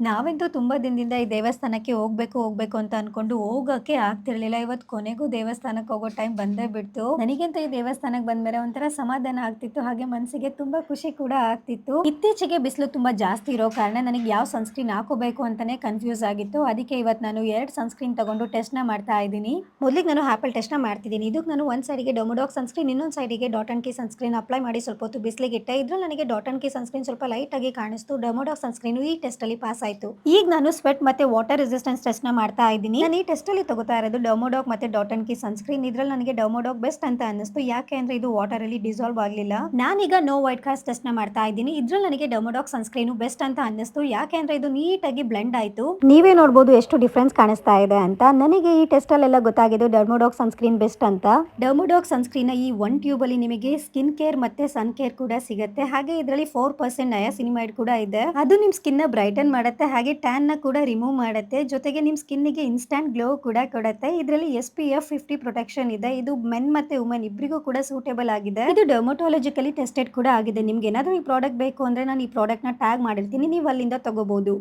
ನಾವಂತೂ ತುಂಬಾ ದಿನದಿಂದ ಈ ದೇವಸ್ಥಾನಕ್ಕೆ ಹೋಗ್ಬೇಕು ಅಂತ ಅನ್ಕೊಂಡು ಹೋಗಕ್ಕೆ ಆಗ್ತಿರ್ಲಿಲ್ಲ. ಇವತ್ತು ಕೊನೆಗೂ ದೇವಸ್ಥಾನಕ್ಕೆ ಹೋಗೋ ಟೈಮ್ ಬಂದೇ ಬಿಡ್ತು. ನನಗಂತೂ ಈ ದೇವಸ್ಥಾನಕ್ಕೆ ಬಂದ್ಮೇಲೆ ಒಂಥರ ಸಮಾಧಾನ ಆಗ್ತಿತ್ತು. ಹಾಗೆ ಮನಸ್ಸಿಗೆ ತುಂಬಾ ಖುಷಿ ಕೂಡ ಆಗ್ತಿತ್ತು. ಇತ್ತೀಚೆಗೆ ಬಿಸಿಲು ತುಂಬಾ ಜಾಸ್ತಿ ಇರೋ ಕಾರಣ ನನಗೆ ಯಾವ ಸನ್‌ಸ್ಕ್ರೀನ್ ಹಾಕೋಬೇಕು ಅಂತಾನೆ ಕನ್‌ಫ್ಯೂಸ್ ಆಗಿತ್ತು. ಅದಕ್ಕೆ ಇವತ್ತು ನಾನು 2 ಸನ್‌ಸ್ಕ್ರೀನ್ ತಗೊಂಡು ಟೆಸ್ಟ್‌ನ ಮಾಡ್ತಾ ಇದ್ದೀನಿ. ಮೊದಲಿಗೆ ನಾನು ಆಪಲ್ ಟೆಸ್ಟ್‌ನ ಮಾಡ್ತಿದ್ದೀನಿ. ಇದಕ್ಕೆ ನಾನು ಒಂದು ಸೈಡಿಗೆ ಡೊಮೊಡಾಕ್ ಸನ್‌ಸ್ಕ್ರೀನ್, ಇನ್ನೊಂದು ಸೈಡಿಗೆ dot and Ki sunscreen apply ಮಾಡಿ ಸ್ವಲ್ಪ ಹೊತ್ತು ಬಿಸಿಲಿಗೆ ಇಟ್ಟೆ. ಇದ್ರಲ್ಲಿ ನನಗೆ ಡಾಟ್ ಅಂಡ್ ಕಿ ಸನ್‌ಸ್ಕ್ರೀನ್ ಸ್ವಲ್ಪ ಲೈಟ್ ಆಗಿ ಕಾಣಿಸ್ತು. ಡೊಮೊಡಾಕ್ ಸನ್‌ಸ್ಕ್ರೀನ್ ಈ ಟೆಸ್ಟ್ ಅಲ್ಲಿ ಪಾಸ್ ಆಯ್ತು. ಈಗ ನಾನು ಸ್ವೆಟ್ ಮತ್ತೆ ವಾಟರ್ ರೆಸಿಸ್ಟೆನ್ಸ್ ಟೆಸ್ಟ್ ನ ಮಾಡ್ತಾ ಇದ್ದೀನಿ. ನಾನು ಈ ಟೆಸ್ಟ್ ಅಲ್ಲಿ ತಗೋತಾ ಇರೋದು ಡರ್ಮೋಡಾಕ್ ಮತ್ತೆ ಡಾಟ್ ಅಂಡ್ ಕಿ ಸನ್‌ಸ್ಕ್ರೀನ್. ಇದ್ರಲ್ಲಿ ನನಗೆ ಡರ್ಮೋಡಾಕ್ ಬೆಸ್ಟ್ ಅಂತ ಅನ್ನಿಸ್ತು. ಯಾಕೆ ಅಂದ್ರೆ ಇದು ವಾಟರ್ ಅಲ್ಲಿ ಡಿಸಾಲ್ವ್ ಆಗಲಿಲ್ಲ. ನಾನೀಗ ನೋ ವೈಟ್ ಕಾಸ್ಟ್ ಟೆಸ್ಟ್ ನ ಮಾಡ್ತಾ ಇದ್ದೀನಿ. ಇದ್ರಲ್ಲಿ ನನಗೆ ಡರ್ಮೋಡಾಕ್ ಸನ್‌ಸ್ಕ್ರೀನ್ ಬೆಸ್ಟ್ ಅಂತ ಅನ್ನಿಸ್ತು. ಯಾಕೆ ಅಂದ್ರೆ ಇದು ನೀಟಾಗಿ ಬ್ಲೆಂಡ್ ಆಯ್ತು. ನೀವೇ ನೋಡಬಹುದು ಎಷ್ಟು ಡಿಫರೆನ್ಸ್ ಕಾಣಿಸ್ತಾ ಇದೆ ಅಂತ. ನನಗೆ ಈ ಟೆಸ್ಟ್ ಅಲ್ಲೆಲ್ಲ ಗೊತ್ತಾಗಿದೆ ಡರ್ಮೋಡಾಕ್ ಸನ್‌ಸ್ಕ್ರೀನ್ ಬೆಸ್ಟ್ ಅಂತ. ಡರ್ಮೋಡಾಕ್ ಸನ್‌ಸ್ಕ್ರೀನ್ ಈ ಒನ್ ಟ್ಯೂಬ್ ಅಲ್ಲಿ ನಿಮಗೆ ಸ್ಕಿನ್ ಕೇರ್ ಮತ್ತೆ ಸನ್ ಕೇರ್ ಕೂಡ ಸಿಗುತ್ತೆ. ಹಾಗೆ ಇದರಲ್ಲಿ 4% ನಯಾಸಿನಿಮೈಡ್ ಕೂಡ ಇದೆ. ಅದು ನಿಮ್ ಸ್ಕಿನ್ ನ ಬ್ರೈಟನ್ ಮಾಡುತ್ತೆ. ಹಾಗೆ ಟ್ಯಾನ್ ನ ಕೂಡ ರಿಮೂವ್ ಮಾಡುತ್ತೆ. ಜೊತೆಗೆ ನಿಮ್ ಸ್ಕಿನ್ ಗೆ ಇನ್ಸ್ಟಂಟ್ ಗ್ಲೋ ಕೂಡ ಕೊಡುತ್ತೆ. ಇದರಲ್ಲಿ SPF 50 ಪ್ರೊಟೆಕ್ಷನ್ ಇದೆ. ಇದು ಮೆನ್ ಮತ್ತೆ ವುಮೆನ್ ಇಬ್ಬರಿಗೂ ಕೂಡ ಸೂಟೇಬಲ್ ಆಗಿದೆ. ಇದು ಡರ್ಮಟೋಲಾಜಿಕಲಿ ಟೆಸ್ಟೆಡ್ ಕೂಡ ಆಗಿದೆ. ನಿಮ್ಗೆ ಏನಾದರೂ ಈ ಪ್ರಾಡಕ್ಟ್ ಬೇಕು ಅಂದ್ರೆ ನಾನು ಈ ಪ್ರಾಡಕ್ಟ್ ನ ಟ್ಯಾಗ್ ಮಾಡಿರ್ತೀನಿ, ನೀವು ಅಲ್ಲಿಂದ ತಗೋಬಹುದು.